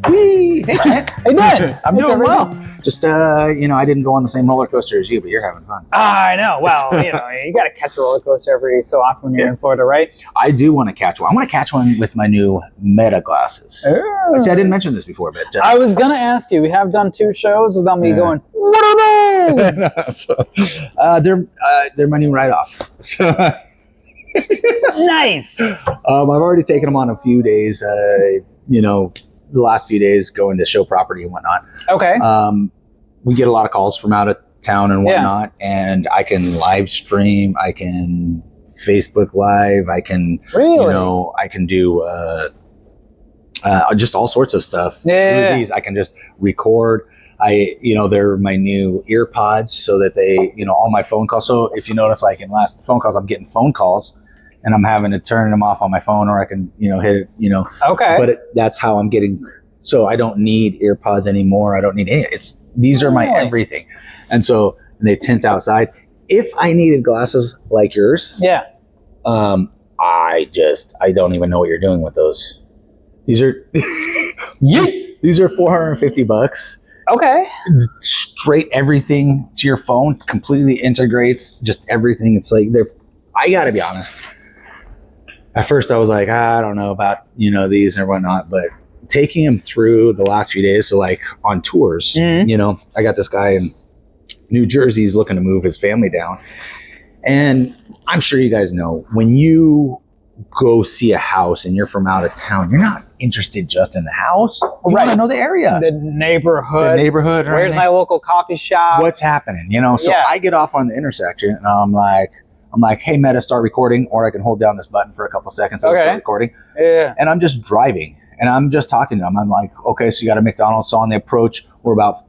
Wee! Hey, Trent. How you doing? I'm doing well. Just, I didn't go on the same roller coaster as you, but you're having fun. I know. Well, you got to catch a roller coaster every so often when you're in Florida, right? I do want to catch one. I want to catch one with my new Meta glasses. See, I didn't mention this before, but... I was going to ask you. We have done 2 shows without me going, what are those? They're my new write-off. So... Nice. I've already taken them on a few days, the last few days going to show property and whatnot. Okay. We get a lot of calls from out of town and whatnot, and I can live stream, I can Facebook Live, I can, I can do just all sorts of stuff through these. I can just record. They're my new ear pods so that they, all my phone calls. So if you notice, like in last phone calls, I'm getting phone calls and I'm having to turn them off on my phone, or I can, hit it, Okay. But that's how I'm getting. So I don't need ear pods anymore. I don't need any. These are my everything. And so they tint outside. If I needed glasses like yours, I don't even know what you're doing with those. These are, these are $450. Okay. Straight everything to your phone, completely integrates just everything. It's like I gotta be honest. At first I was like, I don't know about, these and whatnot, but taking them through the last few days, so like on tours, I got this guy in New Jersey, he's looking to move his family down. And I'm sure you guys know, when you go see a house and you're from out of town, you're not interested just in the house. You want to know the area, the neighborhood. Where's my local coffee shop? What's happening? So I get off on the intersection and I'm like, hey, Meta, start recording, or I can hold down this button for a couple seconds and start recording. Yeah. And I'm just driving and I'm just talking to them. I'm like, okay, so you got a McDonald's. So on the approach, we're about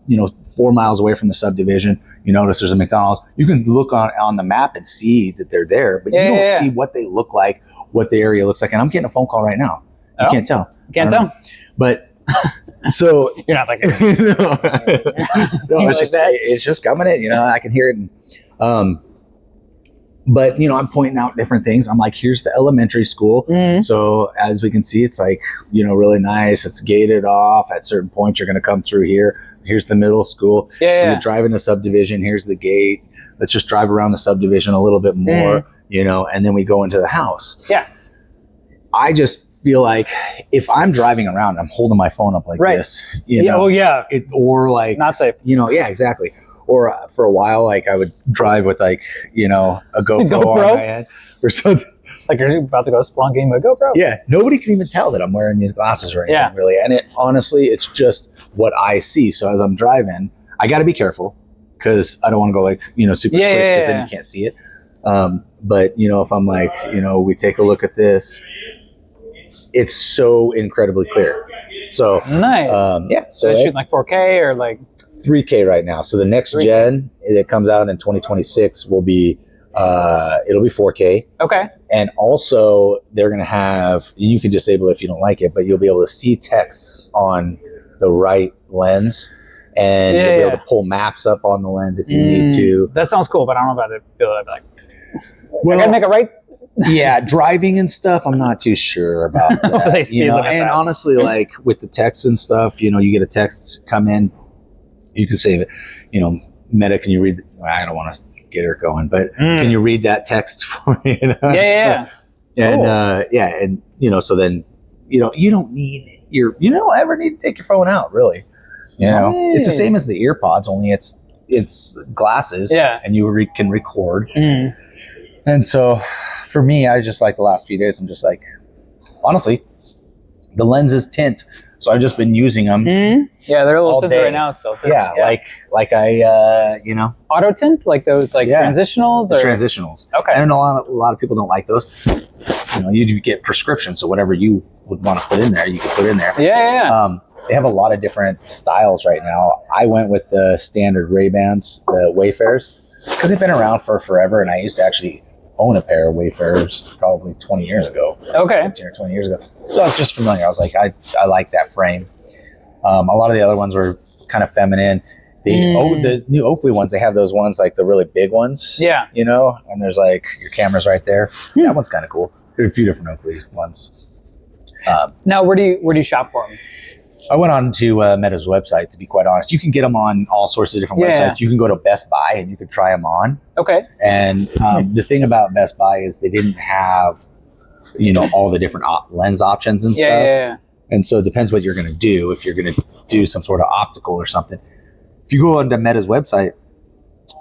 4 miles away from the subdivision. You notice there's a McDonald's. You can look on the map and see that they're there, but you don't see what they look like, what the area looks like. And I'm getting a phone call right now. You can't tell. You can't tell. But so you're not like it's just coming in. I can hear it. But I'm pointing out different things. I'm like, here's the elementary school. So as we can see, it's like really nice. It's gated off. At certain points, you're going to come through here. Here's the middle school. You're driving the subdivision. Here's the gate. Let's just drive around the subdivision a little bit more. And then we go into the house. I just feel like if I'm driving around, I'm holding my phone up like this. Or like not safe. Exactly. Or for a while, like I would drive with like, a GoPro on my head or something. Like you're about to go splunking with a GoPro. Yeah. Nobody can even tell that I'm wearing these glasses or anything really. And honestly, it's just what I see. So as I'm driving, I got to be careful because I don't want to go like, super quick because then you can't see it. But if I'm like, we take a look at this, it's so incredibly clear. So nice. So it's shooting like 4K or like 3K right now. So the next 3K. Gen that comes out in 2026 will be it'll be 4K. Okay. And also they're going to have, you can disable it if you don't like it, but you'll be able to see text on the right lens, and you'll be able to pull maps up on the lens if you need to. That sounds cool, but I don't know about it. I'd be like, I gotta make it right. Yeah, driving and stuff, I'm not too sure about that. And honestly, like with the text and stuff, you get a text come in, you can save it. Meta, can you read? I don't want to get her going, but can you read that text for me? And cool. So then you don't need you don't ever need to take your phone out, really. It's the same as the ear pods, only it's glasses. And you can record. And so for me, I just like the last few days, I'm just like, honestly, the lenses tint. So I've just been using them. Yeah, they're a little tinted right now still. Yeah, like I, auto tint, like those transitionals? Transitionals. Okay. And a lot of people don't like those. You get prescriptions, so whatever you would want to put in there, you can put in there. They have a lot of different styles right now. I went with the standard Ray-Bans, the Wayfarers, because they've been around for forever, and I used to actually own a pair of Wayfarers probably 20 years ago. Okay. 15 or 20 years ago. So I was just familiar. I was like, I like that frame. A lot of the other ones were kind of feminine. The new Oakley ones, they have those ones like the really big ones. Yeah. You know, and there's like your camera's right there. That one's kind of cool. There's a few different Oakley ones. Now, where do you shop for them? I went on to Meta's website, to be quite honest. You can get them on all sorts of different websites. You can go to Best Buy and you can try them on. Okay. And the thing about Best Buy is they didn't have, you know, all the different lens options and stuff. Yeah. And so it depends what you're going to do. If you're going to do some sort of optical or something. If you go onto Meta's website,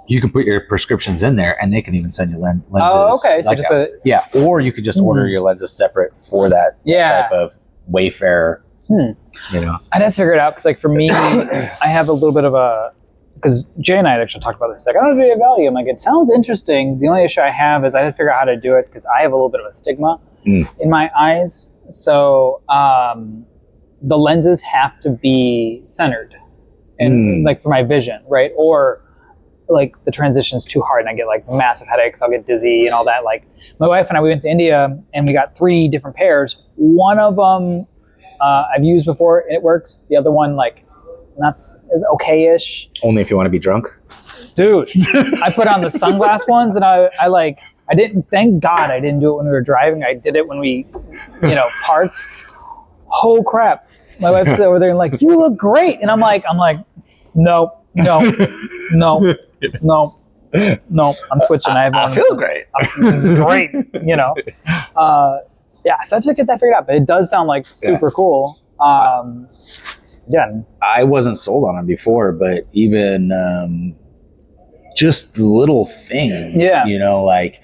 you can put your prescriptions in there and they can even send you lenses. Oh, okay. So like just or you could just order your lenses separate for that type of Wayfair. You know, I'd have to figure it out because, like, for me, I have a little bit of because Jay and I had actually talked about this. Like, I don't know if you have value. I'm like, it sounds interesting. The only issue I have is I had to figure out how to do it because I have a little bit of a stigma in my eyes. So the lenses have to be centered, and like for my vision, right? Or like the transition is too hard and I get like massive headaches. I'll get dizzy and all that. Like my wife and I, we went to India and we got 3 different pairs. One of them I've used before and it works. The other one, like, is okay-ish. Only if you want to be drunk. Dude, I put on the sunglass ones and I didn't, thank God I didn't do it when we were driving. I did it when we, parked. Oh crap. My wife's over there and like, you look great. And I'm like, no. I'm twitching. I feel great. It's great, yeah, so I had to get that figured out, but it does sound like super cool. I wasn't sold on them before, but even just little things, like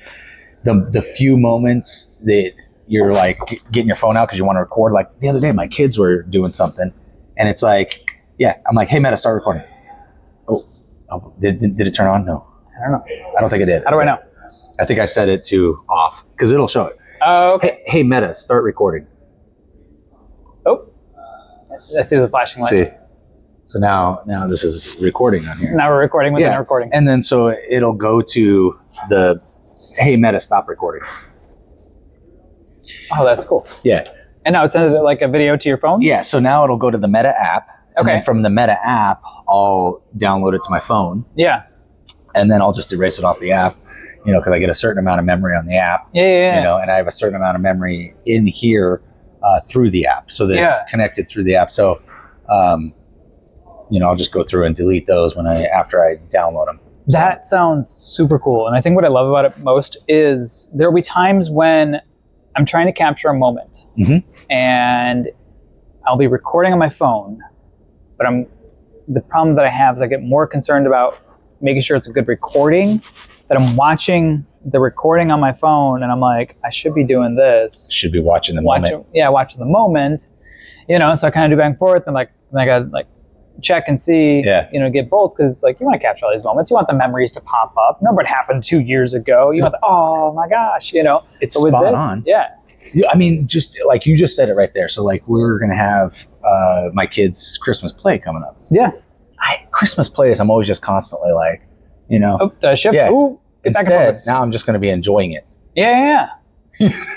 the few moments that you're like getting your phone out because you want to record. Like the other day, my kids were doing something, and it's like, I'm like, hey, Meta, start recording. Oh, did it turn on? No. I don't know. I don't think it did. How do I know? I think I set it to off because it'll show it. Oh, okay. Hey, Meta, start recording. Oh, I see the flashing light. See, so now this is recording on here. Now we're recording within a recording. And then so it'll go to the, hey, Meta, stop recording. Oh, that's cool. Yeah. And now it sends it like a video to your phone? Yeah, so now it'll go to the Meta app. And then from the Meta app, I'll download it to my phone. Yeah. And then I'll just erase it off the app, because I get a certain amount of memory on the app. Yeah. And I have a certain amount of memory in here through the app so that it's connected through the app. So, I'll just go through and delete those after I download them. That sounds super cool. And I think what I love about it most is there will be times when I'm trying to capture a moment and I'll be recording on my phone, but the problem that I have is I get more concerned about making sure it's a good recording, that I'm watching the recording on my phone and I'm like, I should be doing this. Should be watching the moment. Yeah, watching the moment. So I kind of do back and forth and I got like check and see, get both because like you want to capture all these moments. You want the memories to pop up. Remember what happened 2 years ago. You want oh my gosh, It's spot on. Yeah. I mean, just like you just said it right there. So like we're going to have my kids' Christmas play coming up. Yeah. Christmas plays, I'm always just constantly like, Oh, the shift. Yeah. Ooh, instead, now I'm just going to be enjoying it. Yeah.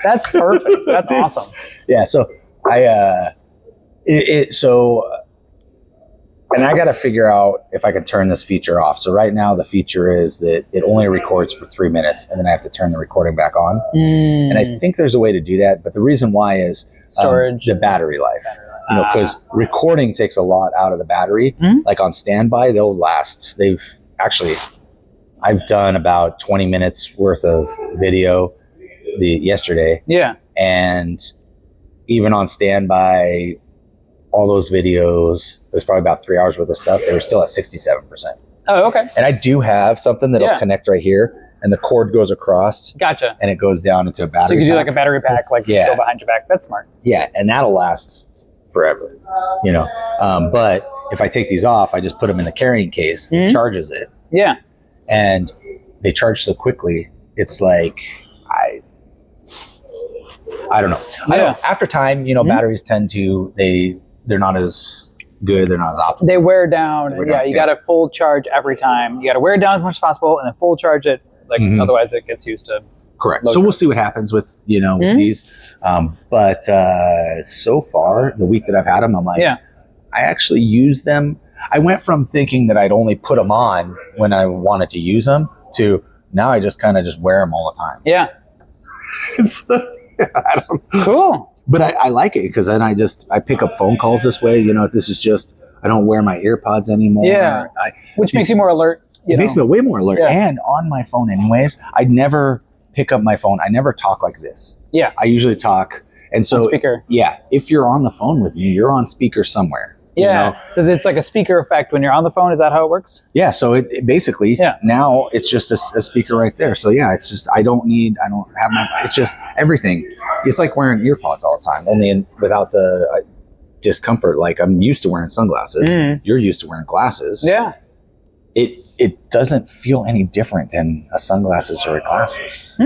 That's perfect. That's awesome. Yeah. So and I got to figure out if I can turn this feature off. So right now the feature is that it only records for 3 minutes and then I have to turn the recording back on. And I think there's a way to do that. But the reason why is storage, the battery life. Because recording takes a lot out of the battery. Like on standby, they'll last. I've done about 20 minutes worth of video yesterday. Yeah. And even on standby, all those videos, there's probably about 3 hours worth of stuff. They were still at 67%. Oh, okay. And I do have something that'll connect right here and the cord goes across. Gotcha. And it goes down into a battery So you can do pack. like a battery pack, go behind your back. That's smart. Yeah. And that'll last forever, but if I take these off, I just put them in the carrying case that charges it. Yeah. And they charge so quickly. It's like, I don't know. I know after time, batteries tend to, they're not as good. They're not as optimal. They wear down. You got to full charge every time. You got to wear it down as much as possible and then full charge it. Otherwise it gets used to. Correct. So we'll see what happens with, with these. But so far, the week that I've had them, I'm like, I actually use them. I went from thinking that I'd only put them on when I wanted to use them to now I just kind of just wear them all the time. Yeah. I don't know. Cool. But I like it because then I pick up phone calls this way. This is just, I don't wear my ear pods anymore. Yeah. Which makes you more alert. It makes me way more alert. Yeah. And on my phone anyways, I never pick up my phone. I never talk like this. Yeah. I usually talk. And so, on speaker. Yeah, if you're on the phone with me, you're on speaker somewhere. Yeah. So it's like a speaker effect when you're on the phone. Is that how it works? Yeah. So it basically, now it's just a speaker right there. So yeah, it's just, I don't have it's just everything. It's like wearing ear pods all the time, only without the discomfort. Like I'm used to wearing sunglasses. You're used to wearing glasses. Yeah. It doesn't feel any different than a sunglasses or a glasses.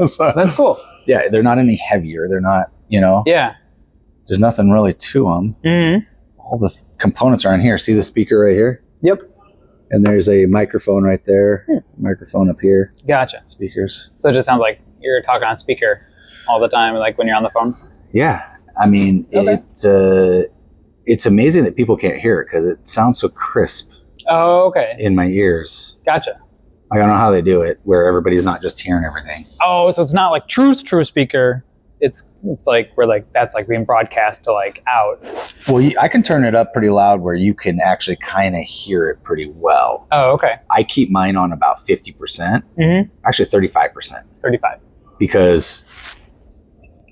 So that's cool. Yeah. They're not any heavier. They're not, Yeah. There's nothing really to them. All the components are in here. See the speaker right here? Yep. And there's a microphone right there. Microphone up here. Gotcha. Speakers. So it just sounds like you're talking on speaker all the time, like when you're on the phone? Yeah. I mean, it's amazing that people can't hear it because it sounds so crisp. Oh, okay. In my ears. Gotcha. I don't know how they do it, where everybody's not just hearing everything. Oh, so it's not like true speaker. It's like we're like that's like being broadcast to like out. Well, I can turn it up pretty loud where you can actually kind of hear it pretty well. Oh, okay. I keep mine on about 50%. Actually, 35%. 35. Because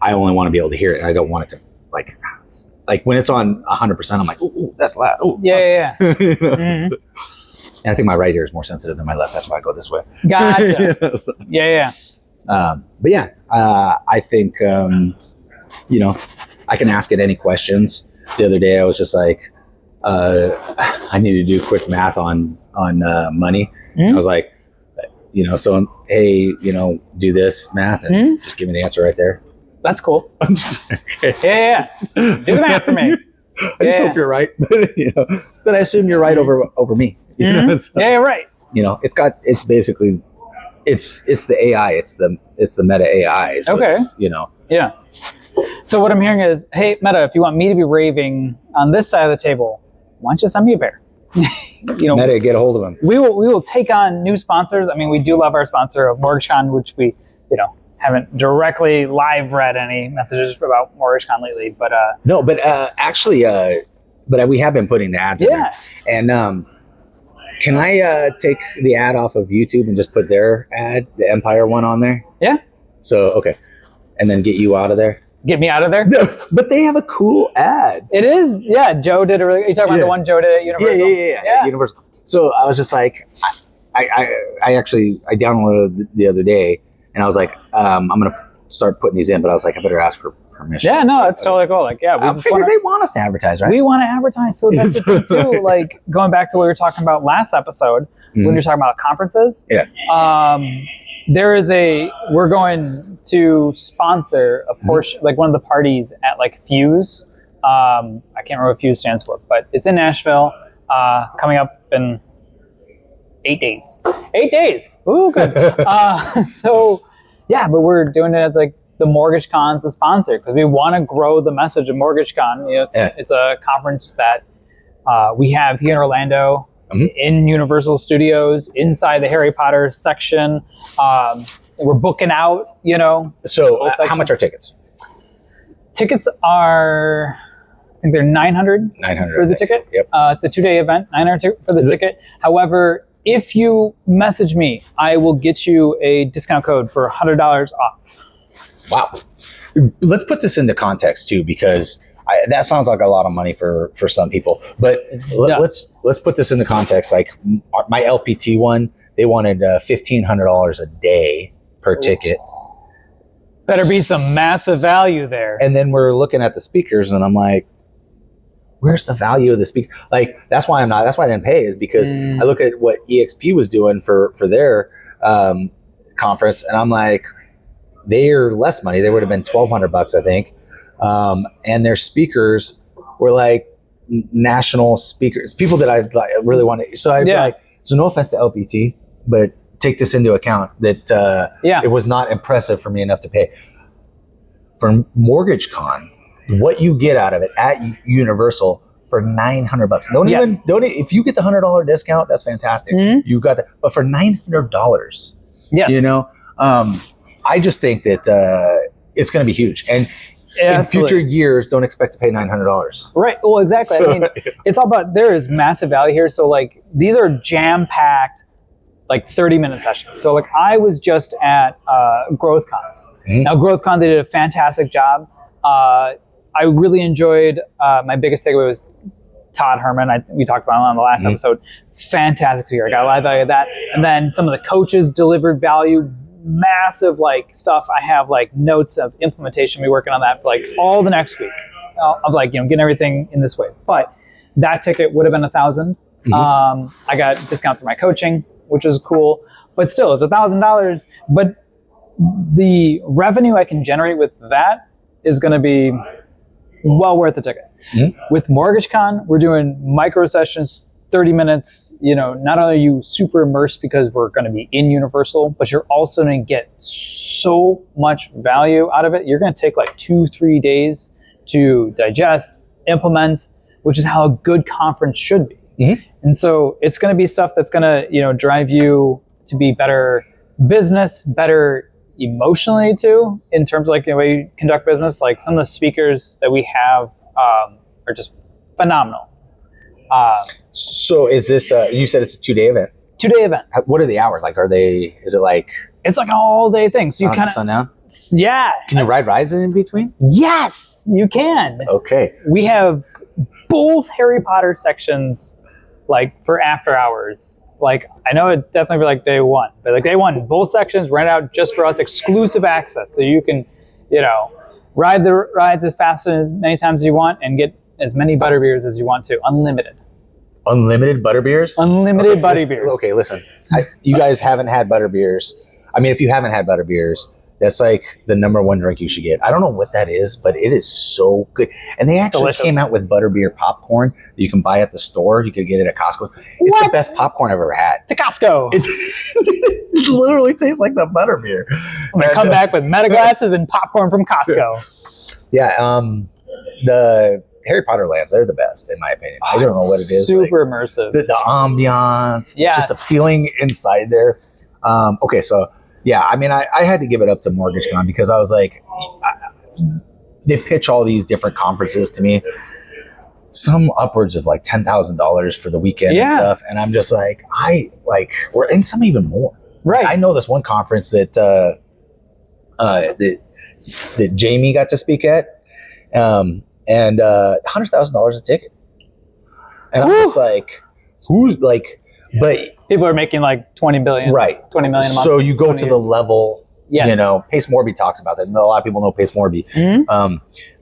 I only want to be able to hear it, and I don't want it to like when it's on 100%. I'm like, ooh, that's loud. Ooh, yeah. And I think my right ear is more sensitive than my left. That's why I go this way. Gotcha. Yeah. But yeah, I think, I can ask it any questions. The other day I was just like, I need to do quick math on money. I was like, hey, do this math and just give me the answer right there. That's cool. I'm just, okay. Yeah. Do the math for me. I just hope you're right. But I assume you're right over me. So, yeah, right. It's basically, it's the AI, it's the Meta AI. So okay. Yeah. So what I'm hearing is, hey, Meta, if you want me to be raving on this side of the table, why don't you send me a pair? Meta, get a hold of them. We will take on new sponsors. I mean, we do love our sponsor of MortgageCon, which we, haven't directly live read any messages about MortgageCon lately, but no, but actually, but we have been putting the ads in there. And can I take the ad off of YouTube and just put their ad, the Empire one, on there? Yeah. So okay, and then get you out of there. Get me out of there? No, but they have a cool ad. It is, yeah. Joe did are you talking about the one Joe did at Universal? Yeah. Universal. So I was just like, I downloaded it the other day. And I was like, I'm going to start putting these in, but I was like, I better ask for permission. Yeah, no, it's totally cool. Like, yeah, I figured they want us to advertise, right? We want to advertise. So that's the thing too. Like going back to what we were talking about last episode, when we were talking about conferences. Yeah. We're going to sponsor a portion, like one of the parties at like Fuse. I can't remember what Fuse stands for, but it's in Nashville, coming up in 8 days. 8 days. Ooh, good. So, yeah, but we're doing it as like the MortgageCon's a sponsor because we want to grow the message of MortgageCon. It's a conference that we have here in Orlando, in Universal Studios, inside the Harry Potter section. We're booking out, So, how much are tickets? Tickets are, I think they're $900 for the ticket. Yep. It's a 2-day event, $900 for the ticket. However, if you message me, I will get you a discount code for $100 off. Wow. Let's put this into context too, because that sounds like a lot of money for some people. But let's put this into context. Like my LPT one, they wanted $1,500 a day per ticket. Better be some massive value there. And then we're looking at the speakers, and I'm like, where's the value of the speaker? Like, that's why I didn't pay, is because I look at what EXP was doing for their conference, and I'm like, they're less money. They would have been $1,200, I think. And their speakers were like national speakers, people that I really wanted. So I'd be like, so no offense to LPT, but take this into account that it was not impressive for me enough to pay. For MortgageCon, what you get out of it at Universal for $900. Yes. If you get the $100 discount, that's fantastic. You got that. But for $900, Yes. you know, I just think that it's going to be huge. And in future years, don't expect to pay $900. Right. Well, exactly. I mean, it's all about, there is massive value here. So like, these are jam-packed, like 30-minute sessions. So like, I was just at Growth Cons. Now, Growth Con, they did a fantastic job. I really enjoyed, my biggest takeaway was Todd Herman. We talked about him on the last episode. Fantastic to hear. I got a lot of value of that. And then some of the coaches delivered value, massive like stuff. I have like notes of implementation. We're working on that for like all the next week of like, you know, getting everything in this way. But that ticket would have been $1,000. I got a discount for my coaching, which is cool. But still, it's $1,000. But the revenue I can generate with that is going to be well worth the ticket. With MortgageCon, we're doing micro sessions, 30 minutes. You know, not only are you super immersed because we're going to be in Universal, but you're also going to get so much value out of it. You're going to take like 2-3 days to digest, implement, which is how a good conference should be. And so it's going to be stuff that's going to, you know, drive you to be better business, better emotionally too, in terms of like the way you conduct business. Like some of the speakers that we have are just phenomenal. So is this, you said it's a 2-day event? 2-day event. What are the hours? Like, is it like? It's like an all day thing. So you kind of, sundown? Yeah. Can you ride rides in between? Yes, you can. Okay. We have both Harry Potter sections like for after hours. Like, I know it definitely for like day one, but like day one, both sections rent out just for us, exclusive access. So you can, you know, ride the rides as fast and as many times as you want and get as many butterbeers as you want to, unlimited. Unlimited butterbeers? Unlimited butterbeers. Okay, listen. You guys haven't had butterbeers. I mean, if you haven't had butterbeers, that's like the #1 drink you should get. I don't know what that is, but it is so good. And they actually came out with butterbeer popcorn that you can buy at the store. You could get it at Costco. It's the best popcorn I've ever had. To Costco. It literally tastes like the butterbeer. I'm going to come back with meta glasses and popcorn from Costco. Yeah, the Harry Potter lands, they're the best in my opinion. I don't know what it is. Super immersive. The ambiance, yes. Just the feeling inside there. Okay, so yeah, I mean, I had to give it up to MortgageCon because I was like, they pitch all these different conferences to me, some upwards of like $10,000 for the weekend and stuff, and I'm just like, and some even more. Right. I know this one conference that that Jamie got to speak at, and $100,000 a ticket, and I'm just like, who's like, but people are making like 20 billion, right? 20 million a month. So you go to the level, yes. You know, Pace Morby talks about that. A lot of people know Pace Morby,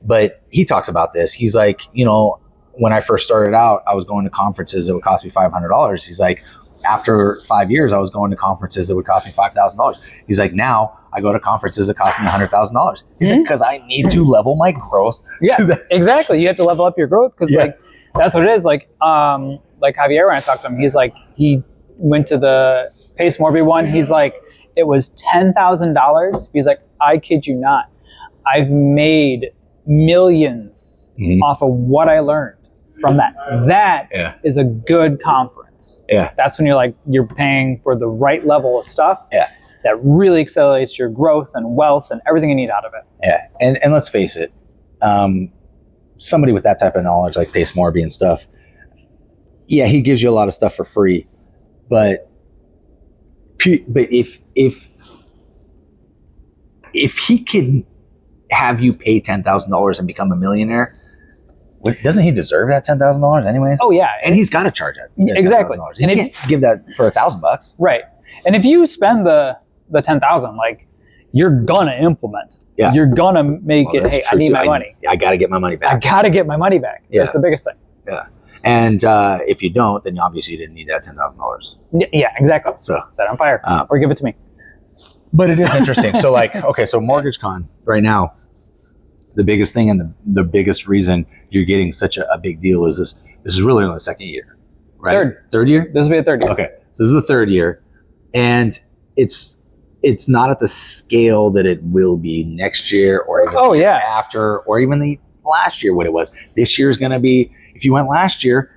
but he talks about this. He's like, you know, when I first started out, I was going to conferences that would cost me $500. He's like, after 5 years, I was going to conferences that would cost me $5,000. He's like, now I go to conferences that cost me $100,000. He's like, because I need to level my growth. Yeah, exactly. You have to level up your growth because like that's what it is. Like Javier, when I talked to him, he's like, he went to the Pace Morby one. He's like, it was $10,000. He's like, I kid you not, I've made millions off of what I learned from that. That is a good conference. Yeah, that's when you're paying for the right level of stuff. Yeah, that really accelerates your growth and wealth and everything you need out of it. Yeah, and let's face it, somebody with that type of knowledge like Pace Morby and stuff, yeah, he gives you a lot of stuff for free, but if he can have you pay $10,000 and become a millionaire, doesn't he deserve that $10,000 anyways? Oh yeah, and he's got to charge that. Exactly. He can't give that for $1,000. Right. And if you spend the 10,000, like, you're gonna implement. Yeah. You're gonna make it. Hey, I need my money. I got to get my money back. I got to get my money back. Yeah. That's the biggest thing. Yeah. And if you don't, then obviously you didn't need that $10,000. Yeah, exactly. So set it on fire or give it to me. But it is interesting. So like, okay, so MortgageCon right now, the biggest thing and the biggest reason you're getting such a big deal is this is really only the second year, right? Third year? This will be a third year. Okay. So this is the third year. And it's not at the scale that it will be next year or even the year after or even the last year what it was. This year is going to be, if you went last year,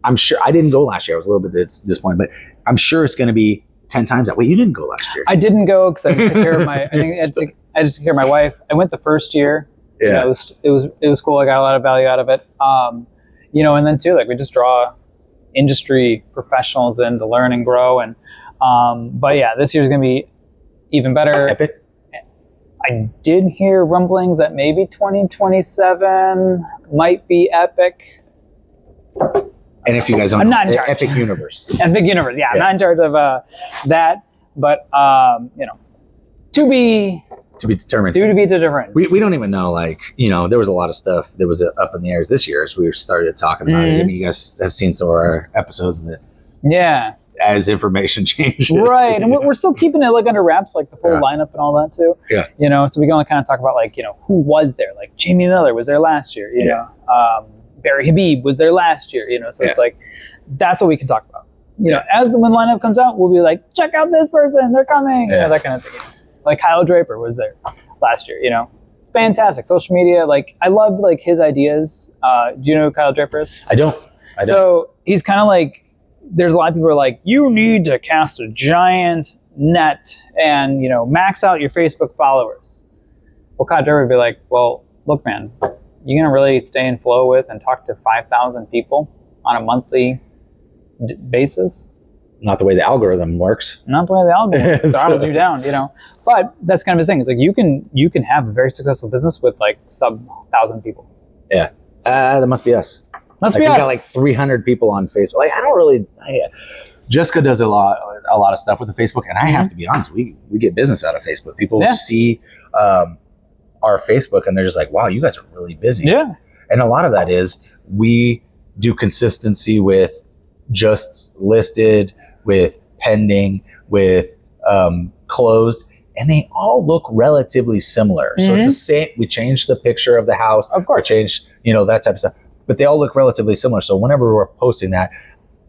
I'm sure I didn't go last year. I was a little bit disappointed, but I'm sure it's going to be 10 times that. Wait, you didn't go last year? I didn't go because I just took care of my. I just took care of my wife. I went the first year. Yeah, it was cool. I got a lot of value out of it. And then too, like we just draw industry professionals in to learn and grow. And but yeah, this year's going to be even better. Epic. I did hear rumblings that maybe 2027 might be epic. And if you guys don't I'm know, not in charge. Epic Universe. Epic Universe, yeah. I'm not in charge of that, but to be determined. To be determined. We don't even know, like, there was a lot of stuff that was up in the air this year as we started talking about it. I mean, you guys have seen some of our episodes that, as information changes. Right, and we're still keeping it like under wraps, like the full lineup and all that too. Yeah. So we can only kind of talk about like, who was there. Like Jamie Miller was there last year, you know. Barry Habib was there last year, so it's like, that's what we can talk about. As when the lineup comes out, we'll be like, check out this person, they're coming, that kind of thing. Like Kyle Draper was there last year, fantastic. Social media, like I love like his ideas. Do you know who Kyle Draper is? I don't. So he's kind of like, there's a lot of people who are like, you need to cast a giant net and, max out your Facebook followers. Well, Kyle Draper would be like, well, look, man, you're going to really stay in flow with and talk to 5,000 people on a monthly basis? Not the way the algorithm works. Not the way the algorithm throttles you down, But that's kind of his thing. It's like you can have a very successful business with like sub 1,000 people. Yeah. That must be us. Must like be we us. got like 300 people on Facebook. Like I don't really. Jessica does a lot of stuff with the Facebook, and I have to be honest. We get business out of Facebook. People see our Facebook, and they're just like, "Wow, you guys are really busy." Yeah. And a lot of that is we do consistency with just listed, with pending, with closed, and they all look relatively similar. So it's the same. We changed the picture of the house. Of course. We changed, that type of stuff. But they all look relatively similar. So whenever we're posting that,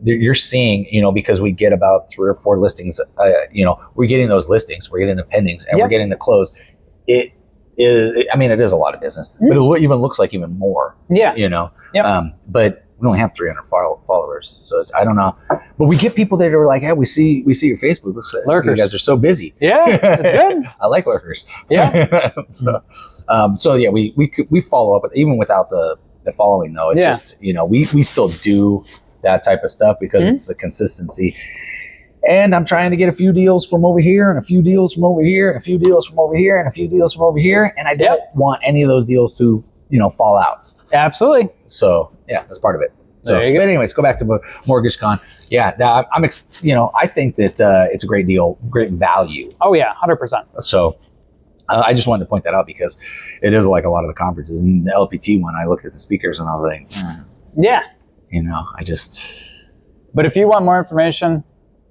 you're seeing, because we get about 3 or 4 listings, we're getting those listings, we're getting the pendings, and we're getting the closed. It is a lot of business, but it even looks like even more. Yeah. But we only have 300 followers, so I don't know. But we get people that are like, "Hey, we see your Facebook. Looks like lurkers. You guys are so busy." Yeah, that's good. I like lurkers. Yeah. So yeah, we follow up, even without the following though. It's just we still do that type of stuff because it's the consistency. And I'm trying to get a few deals from over here, and a few deals from over here, and a few deals from over here, and a few deals from over here, and I don't want any of those deals to fall out. Absolutely. So yeah, that's part of it. So, there you go. But anyways, go back to Mortgage Con. Yeah, I think that it's a great deal, great value. Oh yeah, 100%. So I just wanted to point that out because it is like a lot of the conferences. And the LPT one, I looked at the speakers and I was like, yeah, But if you want more information,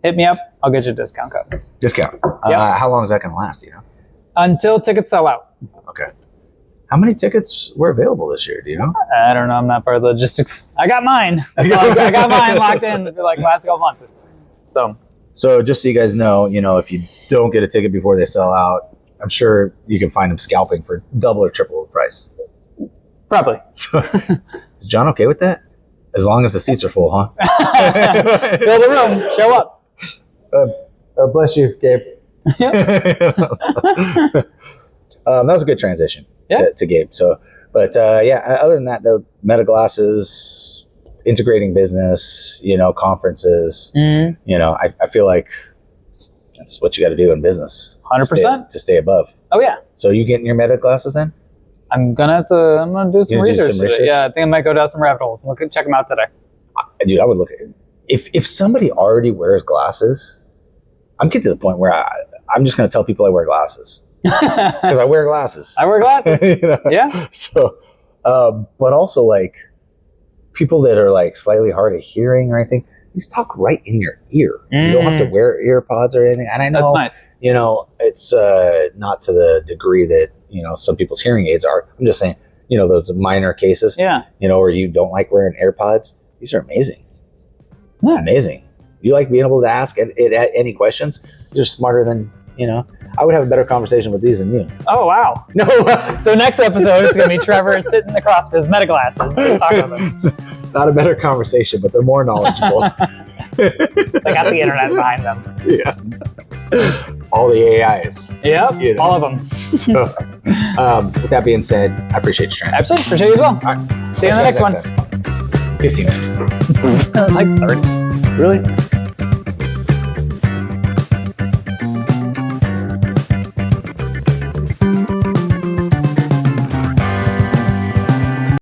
hit me up. I'll get you a discount code. Discount. How long is that going to last? Until tickets sell out. Okay. How many tickets were available this year? Do you know? I don't know. I'm not part of the logistics. I got mine. I got mine locked in for like last couple months. So just so you guys know, if you don't get a ticket before they sell out, I'm sure you can find them scalping for double or triple the price. Probably. So, is John okay with that? As long as the seats are full, huh? Fill the room. Show up. Bless you, Gabe. That was a good transition to Gabe. So, but other than that, the meta glasses, integrating business, conferences, I feel like that's what you got to do in business. 100% to stay above. Oh yeah. So you getting your meta glasses then? I'm gonna do some research. Yeah, I think I might go down some rabbit holes. Check them out today. Dude, I would look at it. If somebody already wears glasses, I'm getting to the point where I'm just going to tell people I wear glasses because I wear glasses. I wear glasses. Yeah. So, but also like people that are like slightly hard of hearing or anything, just talk right in your ear. You don't have to wear ear pods or anything. And I know that's nice. It's not to the degree that some people's hearing aids are. I'm just saying, those minor cases. Yeah. Where you don't like wearing AirPods. These are amazing. Nice. Amazing. You like being able to ask any questions? You're smarter than, I would have a better conversation with these than you. Oh, wow. No. So next episode, it's going to be Trevor sitting across his meta glasses. Talk about them. not a better conversation, but they're more knowledgeable. They got the internet behind them. Yeah. All the AIs. Yep, You know. all of them. So, with that being said, I appreciate you, Trent. Absolutely, appreciate you as well. All right. See you in the next one. Time. 15 minutes. It's like 30. Really?